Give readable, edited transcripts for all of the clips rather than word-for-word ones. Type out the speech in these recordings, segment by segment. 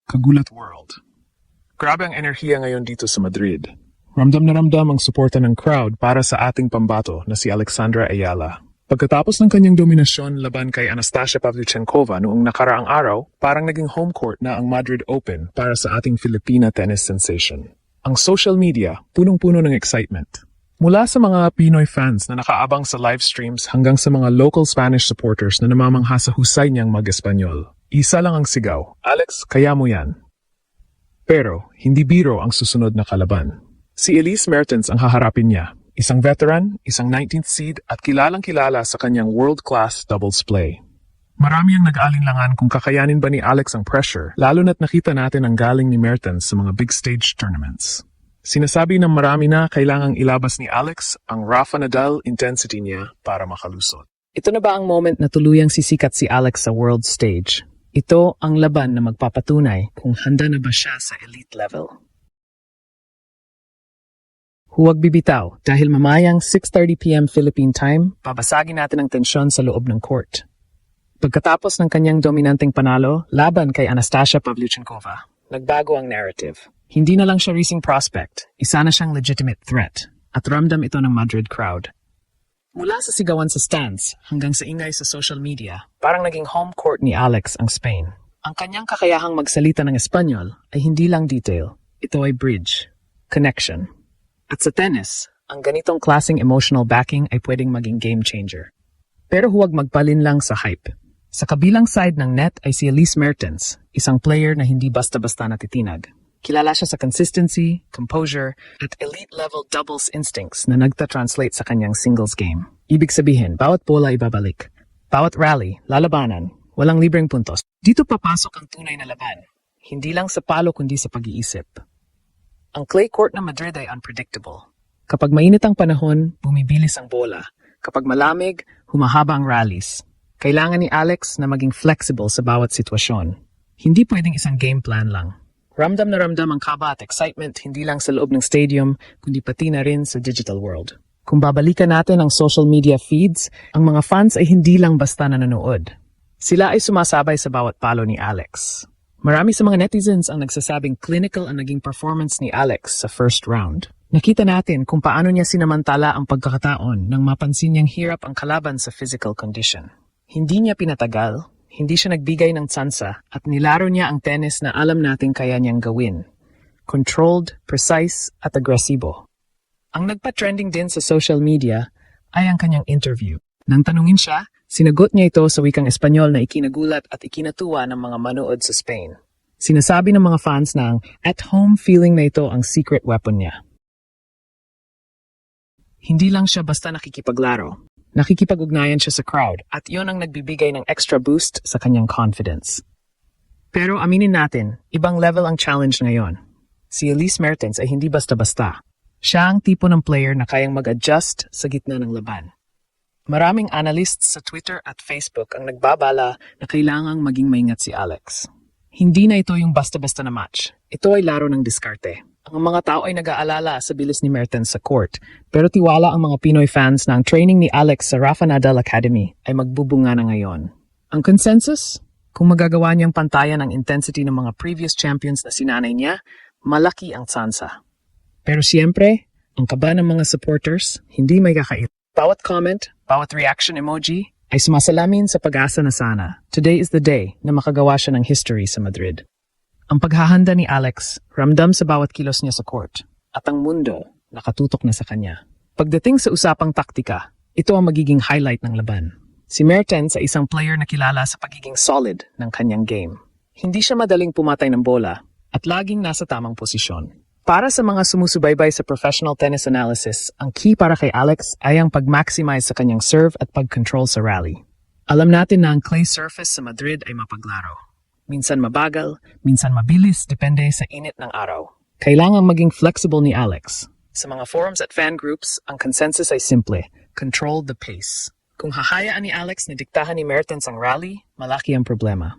Kagulat World. Grabe ang enerhiya ngayon dito sa Madrid. Ramdam na ramdam ang suporta ng crowd para sa ating pambato na si Alexandra Ayala. Pagkatapos ng kanyang dominasyon laban kay Anastasia Pavlyuchenkova noong nakaraang araw, parang naging home court na ang Madrid Open para sa ating Filipina tennis sensation. Ang social media, punong-puno ng excitement. Mula sa mga Pinoy fans na nakaabang sa live streams hanggang sa mga local Spanish supporters na namamangha sa husay niyang mag-Espanyol. Isa lang ang sigaw, Alex, kaya mo yan. Pero, hindi biro ang susunod na kalaban. Si Elise Mertens ang haharapin niya, isang veteran, isang 19th seed at kilalang-kilala sa kanyang world-class doubles play. Marami ang nag-aalinlangan kung kakayanin ba ni Alex ang pressure, lalo na't nakita natin ang galing ni Mertens sa mga big stage tournaments. Sinasabi ng marami na kailangang ilabas ni Alex ang Rafa Nadal intensity niya para makalusot. Ito na ba ang moment na tuluyang sisikat si Alex sa world stage? Ito ang laban na magpapatunay kung handa na ba siya sa elite level. Huwag bibitaw dahil mamayang 6:30 p.m. Philippine time, babasagin natin ang tensyon sa loob ng court. Pagkatapos ng kanyang dominanteng panalo, laban kay Anastasia Pavlyuchenkova, nagbago ang narrative. Hindi na lang siya racing prospect, isa na siyang legitimate threat, at ramdam ito ng Madrid crowd. Mula sa sigawan sa stands hanggang sa ingay sa social media, parang naging home court ni Alex ang Spain. Ang kanyang kakayahang magsalita ng Espanyol ay hindi lang detail, ito ay bridge, connection. At sa tennis, ang ganitong klaseng emotional backing ay pwedeng maging game changer. Pero huwag magpalin lang sa hype. Sa kabilang side ng net ay si Elise Mertens, isang player na hindi basta-basta natitinag. Kilala siya sa consistency, composure, at elite-level doubles instincts na nagta-translate sa kanyang singles game. Ibig sabihin, bawat bola ibabalik. Bawat rally, lalabanan, walang libreng puntos. Dito papasok ang tunay na laban. Hindi lang sa palo kundi sa pag-iisip. Ang clay court ng Madrid ay unpredictable. Kapag mainit ang panahon, bumibilis ang bola. Kapag malamig, humahaba ang rallies. Kailangan ni Alex na maging flexible sa bawat sitwasyon. Hindi pwedeng isang game plan lang. Ramdam na ramdam ang kaba at excitement hindi lang sa loob ng stadium, kundi pati na rin sa digital world. Kung babalikan natin ang social media feeds, ang mga fans ay hindi lang basta nanonood. Sila ay sumasabay sa bawat palo ni Alex. Marami sa mga netizens ang nagsasabing clinical ang naging performance ni Alex sa first round. Nakita natin kung paano niya sinamantala ang pagkakataon nang mapansin niyang hirap ang kalaban sa physical condition. Hindi niya pinatagal. Hindi siya nagbigay ng tsansa at nilaro niya ang tennis na alam natin kaya niyang gawin. Controlled, precise, at agresibo. Ang nagpa-trending din sa social media ay ang kanyang interview. Nang tanungin siya, sinagot niya ito sa wikang Espanyol na ikinagulat at ikinatuwa ng mga manood sa Spain. Sinasabi ng mga fans na ang at-home feeling na ito ang secret weapon niya. Hindi lang siya basta nakikipaglaro. Nakikipag-ugnayan siya sa crowd at iyon ang nagbibigay ng extra boost sa kanyang confidence. Pero aminin natin, ibang level ang challenge ngayon. Si Elise Mertens ay hindi basta-basta. Siya ang tipo ng player na kayang mag-adjust sa gitna ng laban. Maraming analysts sa Twitter at Facebook ang nagbabala na kailangang maging maingat si Alex. Hindi na ito yung basta-basta na match. Ito ay laro ng diskarte. Ang mga tao ay nag-aalala sa bilis ni Mertens sa court, pero tiwala ang mga Pinoy fans na ang training ni Alex sa Rafa Nadal Academy ay magbubunga na ngayon. Ang consensus? Kung magagawa niyang pantayan ang intensity ng mga previous champions na sinanay niya, malaki ang tsansa. Pero siyempre, ang kaba ng mga supporters, hindi may kakaila. Bawat comment, bawat reaction emoji, ay sumasalamin sa pag-asa na sana. Today is the day na makagawa siya ng history sa Madrid. Ang paghahanda ni Alex, ramdam sa bawat kilos niya sa court, at ang mundo, nakatutok na sa kanya. Pagdating sa usapang taktika, ito ang magiging highlight ng laban. Si Mertens ay isang player na kilala sa pagiging solid ng kanyang game. Hindi siya madaling pumatay ng bola, at laging nasa tamang posisyon. Para sa mga sumusubaybay sa professional tennis analysis, ang key para kay Alex ay ang pag-maximize sa kanyang serve at pag-control sa rally. Alam natin na ang clay surface sa Madrid ay mapaglaro. Minsan mabagal, minsan mabilis, depende sa init ng araw. Kailangang maging flexible ni Alex. Sa mga forums at fan groups, ang consensus ay simple, control the pace. Kung hahayaan ni Alex na diktahan ni Mertens ang rally, malaki ang problema.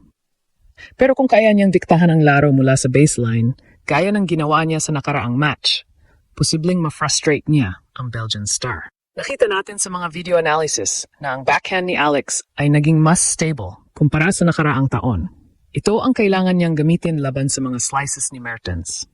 Pero kung kaya niyang diktahan ang laro mula sa baseline, gaya ng ginawa niya sa nakaraang match, posibleng ma-frustrate niya ang Belgian star. Nakita natin sa mga video analysis na ang backhand ni Alex ay naging mas stable kumpara sa nakaraang taon. Ito ang kailangan niyang gamitin laban sa mga slices ni Mertens.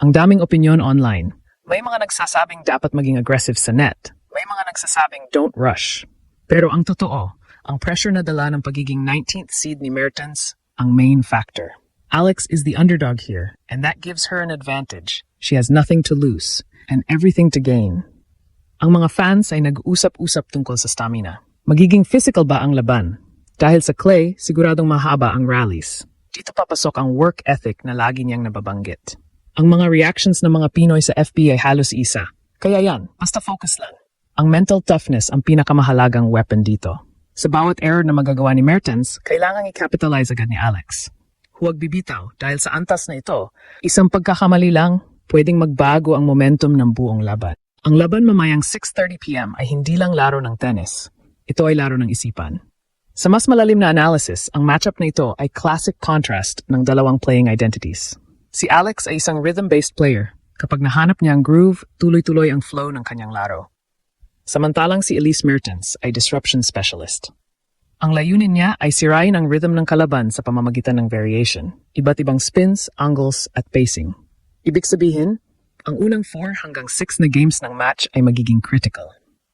Ang daming opinyon online. May mga nagsasabing dapat maging aggressive sa net. May mga nagsasabing don't rush. Pero ang totoo, ang pressure na dala ng pagiging 19th seed ni Mertens ang main factor. Alex is the underdog here, and that gives her an advantage. She has nothing to lose, and everything to gain. Ang mga fans ay nag-usap-usap tungkol sa stamina. Magiging physical ba ang laban? Dahil sa clay, siguradong mahaba ang rallies. Dito papasok ang work ethic na lagi niyang nababanggit. Ang mga reactions ng mga Pinoy sa FB ay halos isa. Kaya yan, basta focus lang. Ang mental toughness ang pinakamahalagang weapon dito. Sa bawat error na magagawa ni Mertens, kailangang i-capitalize agad ni Alex. Huwag bibitaw dahil sa antas na ito, isang pagkakamali lang, pwedeng magbago ang momentum ng buong laban. Ang laban mamayang 6:30 p.m. ay hindi lang laro ng tennis. Ito ay laro ng isipan. Sa mas malalim na analysis, ang matchup na ito ay classic contrast ng dalawang playing identities. Si Alex ay isang rhythm-based player. Kapag nahanap niya ang groove, tuloy-tuloy ang flow ng kanyang laro. Samantalang si Elise Mertens ay disruption specialist. Ang layunin niya ay sirain ang rhythm ng kalaban sa pamamagitan ng variation, iba't ibang spins, angles, at pacing. Ibig sabihin, ang unang 4 hanggang 6 na games ng match ay magiging critical.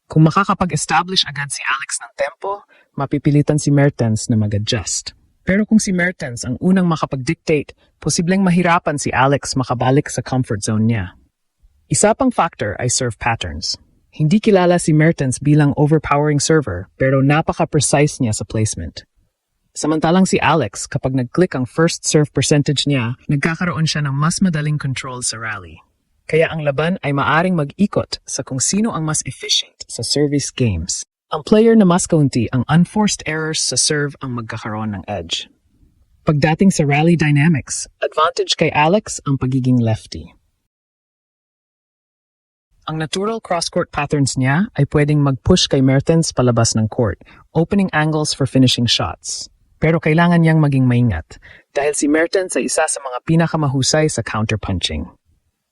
Kung makakapag-establish agad si Alex ng tempo, mapipilitan si Mertens na mag-adjust. Pero kung si Mertens ang unang makapag-dictate, posibleng mahirapan si Alex makabalik sa comfort zone niya. Isa pang factor ay serve patterns. Hindi kilala si Mertens bilang overpowering server pero napaka-precise niya sa placement. Samantalang si Alex, kapag nag-click ang first serve percentage niya, nagkakaroon siya ng mas madaling control sa rally. Kaya ang laban ay maaring mag-ikot sa kung sino ang mas efficient sa service games. Ang player na mas kaunti ang unforced errors sa serve ang magkakaroon ng edge. Pagdating sa rally dynamics, advantage kay Alex ang pagiging lefty. Ang natural cross-court patterns niya ay pwedeng mag-push kay Mertens palabas ng court, opening angles for finishing shots. Pero kailangan niyang maging maingat dahil si Mertens ay isa sa mga pinakamahusay sa counterpunching.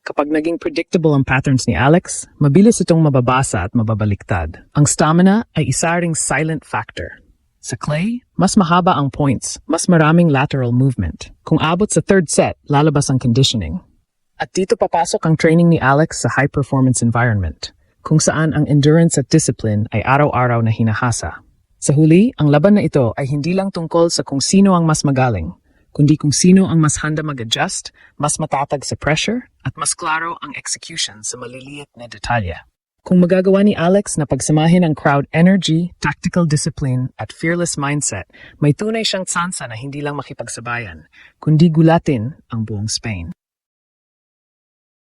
Kapag naging predictable ang patterns ni Alex, mabilis itong mababasa at mababaliktad. Ang stamina ay isa ring silent factor. Sa clay, mas mahaba ang points, mas maraming lateral movement. Kung abot sa third set, lalabas ang conditioning. At dito papasok ang training ni Alex sa high-performance environment, kung saan ang endurance at discipline ay araw-araw na hinahasa. Sa huli, ang laban na ito ay hindi lang tungkol sa kung sino ang mas magaling, kundi kung sino ang mas handa mag-adjust, mas matatag sa pressure, at mas klaro ang execution sa maliliit na detalye. Kung magagawa ni Alex na pagsamahin ang crowd energy, tactical discipline, at fearless mindset, may tunay siyang tsansa na hindi lang makipagsabayan, kundi gulatin ang buong Spain.